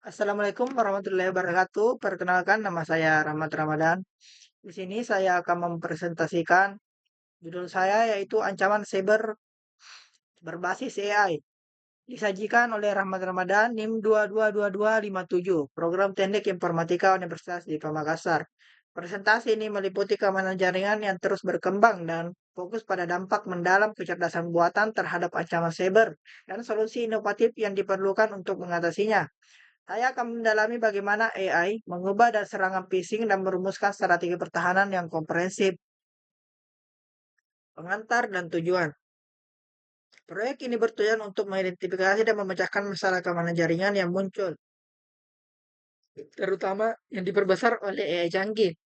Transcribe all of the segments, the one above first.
Assalamualaikum warahmatullahi wabarakatuh. Perkenalkan, nama saya Rahmat Ramadan. Di sini saya akan mempresentasikan judul saya yaitu Ancaman Cyber Berbasis AI. Disajikan oleh Rahmat Ramadan, NIM 222257, Program Teknik Informatika Universitas di Makassar. Presentasi ini meliputi keamanan jaringan yang terus berkembang dan fokus pada dampak mendalam kecerdasan buatan terhadap ancaman cyber dan solusi inovatif yang diperlukan untuk mengatasinya. Saya akan mendalami bagaimana AI mengubah dan serangan phishing dan merumuskan strategi pertahanan yang komprehensif, pengantar, dan tujuan. Proyek ini bertujuan untuk mengidentifikasi dan memecahkan masalah keamanan jaringan yang muncul, terutama yang diperbesar oleh AI canggih.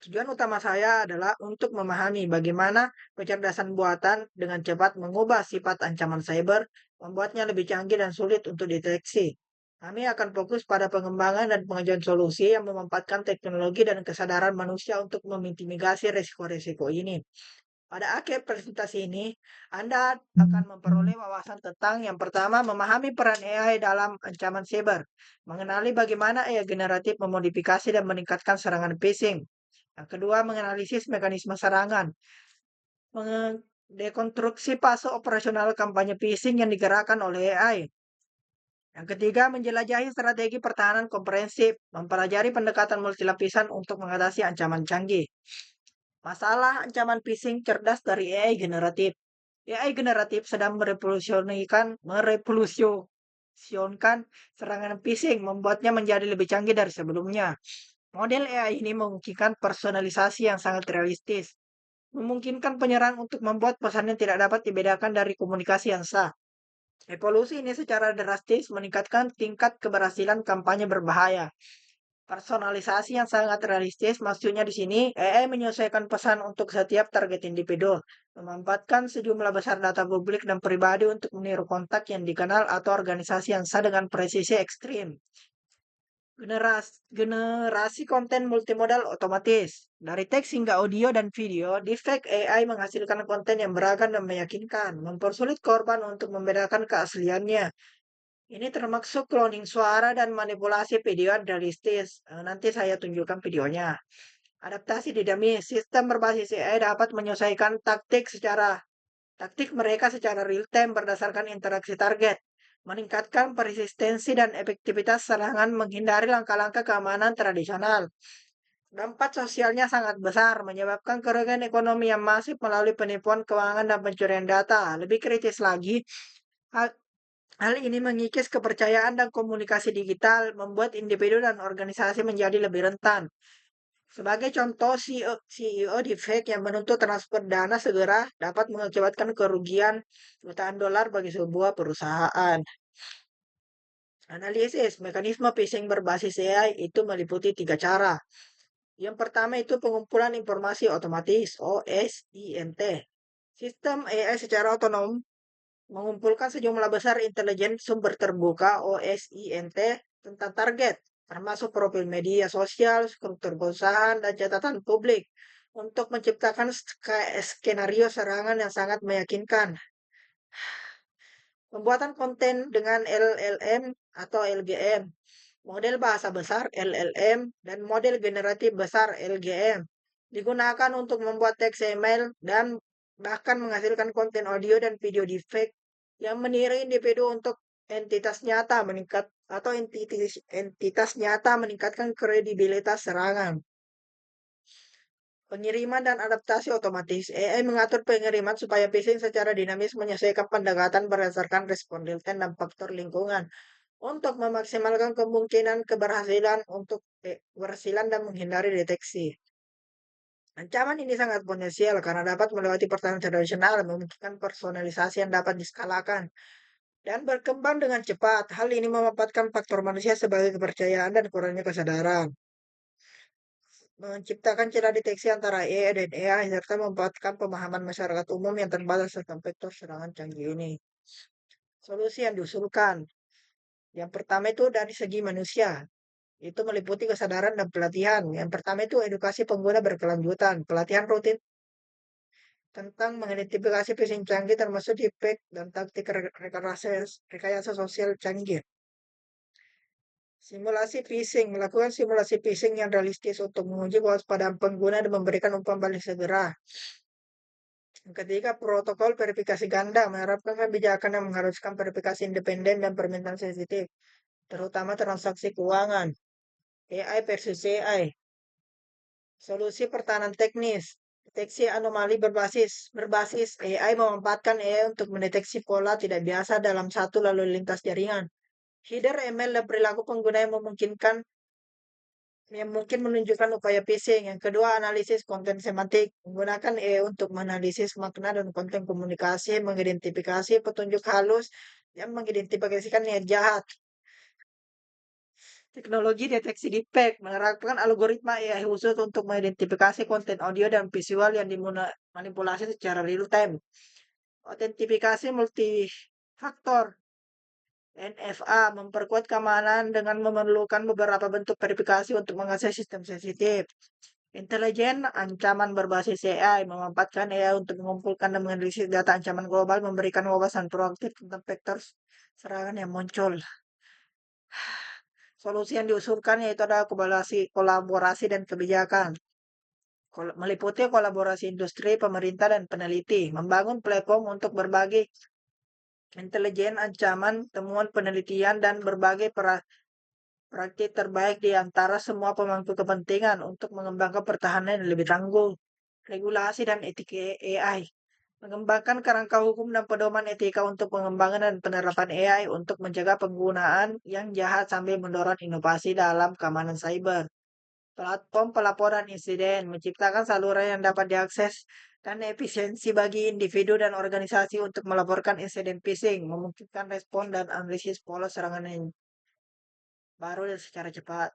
Tujuan utama saya adalah untuk memahami bagaimana kecerdasan buatan dengan cepat mengubah sifat ancaman cyber, membuatnya lebih canggih dan sulit untuk deteksi. Kami akan fokus pada pengembangan dan pengajuan solusi yang memanfaatkan teknologi dan kesadaran manusia untuk memitigasi risiko-risiko ini. Pada akhir presentasi ini, Anda akan memperoleh wawasan tentang yang pertama, memahami peran AI dalam ancaman cyber, mengenali bagaimana AI generatif memodifikasi dan meningkatkan serangan phishing. Yang kedua, menganalisis mekanisme serangan, mendekonstruksi fase operasional kampanye phishing yang digerakkan oleh AI. Yang ketiga, menjelajahi strategi pertahanan komprehensif, mempelajari pendekatan multilapisan untuk mengatasi ancaman canggih. Masalah ancaman phishing cerdas dari AI generatif. AI generatif sedang merevolusionakan serangan phishing, membuatnya menjadi lebih canggih dari sebelumnya. Model AI ini memungkinkan personalisasi yang sangat realistis, memungkinkan penyerang untuk membuat pesan yang tidak dapat dibedakan dari komunikasi yang sah. Evolusi ini secara drastis meningkatkan tingkat keberhasilan kampanye berbahaya. Personalisasi yang sangat realistis, maksudnya di sini AI menyesuaikan pesan untuk setiap target individu, memanfaatkan sejumlah besar data publik dan pribadi untuk meniru kontak yang dikenal atau organisasi yang sah dengan presisi ekstrim. Generasi konten multimodal otomatis. Dari teks hingga audio dan video, deepfake AI menghasilkan konten yang beragam dan meyakinkan, mempersulit korban untuk membedakan keasliannya. Ini termasuk cloning suara dan manipulasi video yang realistis. Nanti saya tunjukkan videonya. Adaptasi dinamis. Sistem berbasis AI dapat menyesuaikan taktik mereka secara real time berdasarkan interaksi target, meningkatkan persistensi dan efektivitas serangan, menghindari langkah-langkah keamanan tradisional. Dampak sosialnya sangat besar, menyebabkan kerugian ekonomi yang masif melalui penipuan keuangan dan pencurian data. Lebih kritis lagi, hal, hal ini mengikis kepercayaan dan komunikasi digital, membuat individu dan organisasi menjadi lebih rentan. Sebagai contoh, CEO deepfake yang menuntut transfer dana segera dapat mengakibatkan kerugian jutaan dolar bagi sebuah perusahaan. Analisis mekanisme phishing berbasis AI itu meliputi tiga cara. Yang pertama itu pengumpulan informasi otomatis (OSINT). Sistem AI secara otonom mengumpulkan sejumlah besar intelijen sumber terbuka (OSINT) tentang target, termasuk profil media sosial, struktur perusahaan, dan catatan publik, untuk menciptakan skenario serangan yang sangat meyakinkan. Pembuatan konten dengan LLM atau LGM, model bahasa besar LLM, dan model generatif besar LGM digunakan untuk membuat teks email dan bahkan menghasilkan konten audio dan video deepfake yang meniru individu untuk entitas nyata meningkatkan kredibilitas serangan. Pengiriman dan adaptasi otomatis. AI mengatur pengiriman supaya phishing secara dinamis menyesuaikan pendekatan berdasarkan respon real-time dan faktor lingkungan untuk memaksimalkan kemungkinan keberhasilan dan menghindari deteksi. Ancaman ini sangat potensial karena dapat melewati pertahanan tradisional, memungkinkan personalisasi yang dapat diskalakan, dan berkembang dengan cepat. Hal ini memanfaatkan faktor manusia sebagai kepercayaan dan kurangnya kesadaran. Menciptakan celah deteksi antara AI dan AI, serta memanfaatkan pemahaman masyarakat umum yang terbatas tentang vektor serangan canggih ini. Solusi yang diusulkan. Yang pertama itu dari segi manusia. Itu meliputi kesadaran dan pelatihan. Yang pertama itu edukasi pengguna berkelanjutan. Pelatihan rutin tentang mengidentifikasi phishing canggih termasuk deepfake dan taktik rekayasa sosial canggih. Simulasi phishing, melakukan simulasi phishing yang realistis untuk menguji kewaspadaan pengguna dan memberikan umpan balik segera. Yang ketiga, protokol verifikasi ganda menerapkan kebijakan yang mengharuskan verifikasi independen dan permintaan sensitif, terutama transaksi keuangan. AI versus AI. Solusi pertahanan teknis. Deteksi anomali berbasis AI memanfaatkan AI untuk mendeteksi pola tidak biasa dalam satu lalu lintas jaringan. Header email dan perilaku pengguna yang mungkin menunjukkan upaya phishing. Yang kedua, analisis konten semantik. Menggunakan AI untuk menganalisis makna dan konten komunikasi, mengidentifikasi petunjuk halus, yang mengidentifikasikan niat jahat. Teknologi deteksi deepfake menerapkan algoritma AI khusus untuk mengidentifikasi konten audio dan visual yang dimanipulasi secara real time. Autentifikasi multifaktor NFA memperkuat keamanan dengan memerlukan beberapa bentuk verifikasi untuk mengakses sistem sensitif. Intelijen ancaman berbasis AI memanfaatkan AI untuk mengumpulkan dan menganalisis data ancaman global, memberikan wawasan proaktif tentang vektor serangan yang muncul. Solusi yang diusulkan yaitu adalah kolaborasi dan kebijakan. Meliputi kolaborasi industri, pemerintah, dan peneliti. Membangun platform untuk berbagi intelijen ancaman, temuan penelitian, dan berbagai praktik terbaik di antara semua pemangku kepentingan untuk mengembangkan pertahanan yang lebih tangguh. Regulasi dan etika AI. Mengembangkan kerangka hukum dan pedoman etika untuk pengembangan dan penerapan AI untuk menjaga penggunaan yang jahat sambil mendorong inovasi dalam keamanan cyber. Platform pelaporan insiden menciptakan saluran yang dapat diakses dan efisiensi bagi individu dan organisasi untuk melaporkan insiden phishing, memungkinkan respon dan analisis pola serangan yang baru dan secara cepat.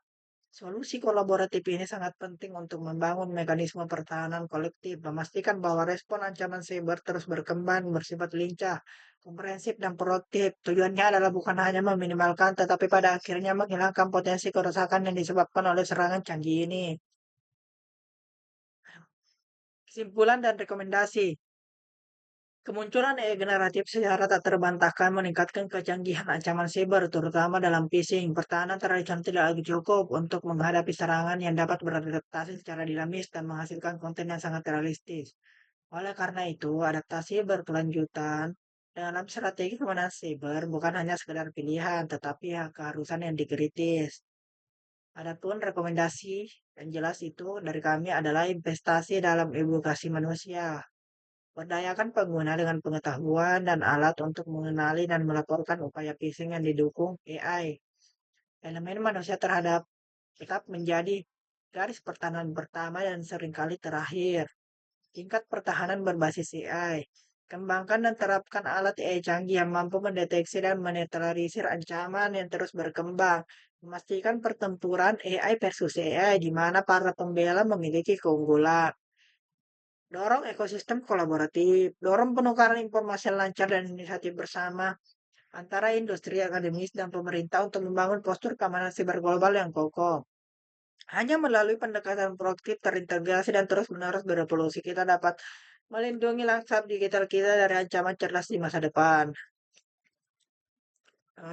Solusi kolaboratif ini sangat penting untuk membangun mekanisme pertahanan kolektif, memastikan bahwa respon ancaman cyber terus berkembang, bersifat lincah, komprehensif, dan proaktif. Tujuannya adalah bukan hanya meminimalkan, tetapi pada akhirnya menghilangkan potensi kerusakan yang disebabkan oleh serangan canggih ini. Kesimpulan dan rekomendasi. Kemunculan AI generatif secara tak terbantahkan meningkatkan kecanggihan ancaman siber, terutama dalam phishing. Pertahanan tradisional tidak lagi cukup untuk menghadapi serangan yang dapat beradaptasi secara dinamis dan menghasilkan konten yang sangat realistis. Oleh karena itu, adaptasi berkelanjutan dalam strategi keamanan siber bukan hanya sekedar pilihan, tetapi keharusan yang dikritis. Adapun rekomendasi yang jelas itu dari kami adalah investasi dalam edukasi manusia. Berdayakan pengguna dengan pengetahuan dan alat untuk mengenali dan melaporkan upaya phishing yang didukung AI. Elemen manusia terhadap tetap menjadi garis pertahanan pertama dan seringkali terakhir. Tingkat pertahanan berbasis AI. Kembangkan dan terapkan alat AI canggih yang mampu mendeteksi dan menetralisir ancaman yang terus berkembang. Memastikan pertempuran AI versus AI di mana para pembela memiliki keunggulan. Dorong ekosistem kolaboratif, dorong penukaran informasi yang lancar dan inisiatif bersama antara industri akademis dan pemerintah untuk membangun postur keamanan siber global yang kokoh. Hanya melalui pendekatan proaktif, terintegrasi, dan terus-menerus berevolusi, kita dapat melindungi lanskap digital kita dari ancaman cerdas di masa depan.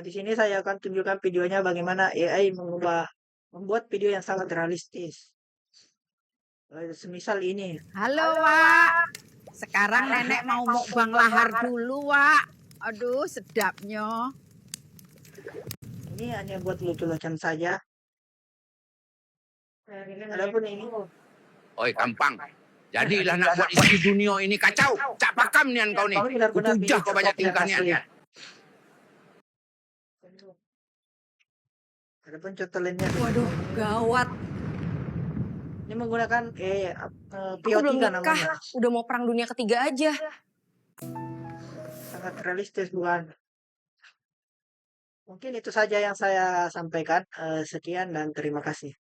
Di sini saya akan tunjukkan videonya bagaimana AI membuat video yang sangat realistis. Semisal ini. Halo, Wak. Sekarang nenek mau mukbang lahar dulu, Wak. Aduh, sedapnya. Ini hanya buat lucu-lucuan saja. Adapun ini, Oi, gampang. Jadilah nak buat isi dunia ini kacau. Cak pakam nian kau nih. Kutujah kau banyak tingkah nian. Adapun contoh lainnya. Waduh, gawat. Ini menggunakan Aku PO3 belum nikah, namanya. udah mau perang dunia ketiga aja. Sangat realistis bukan? Mungkin itu saja yang saya sampaikan. Sekian dan terima kasih.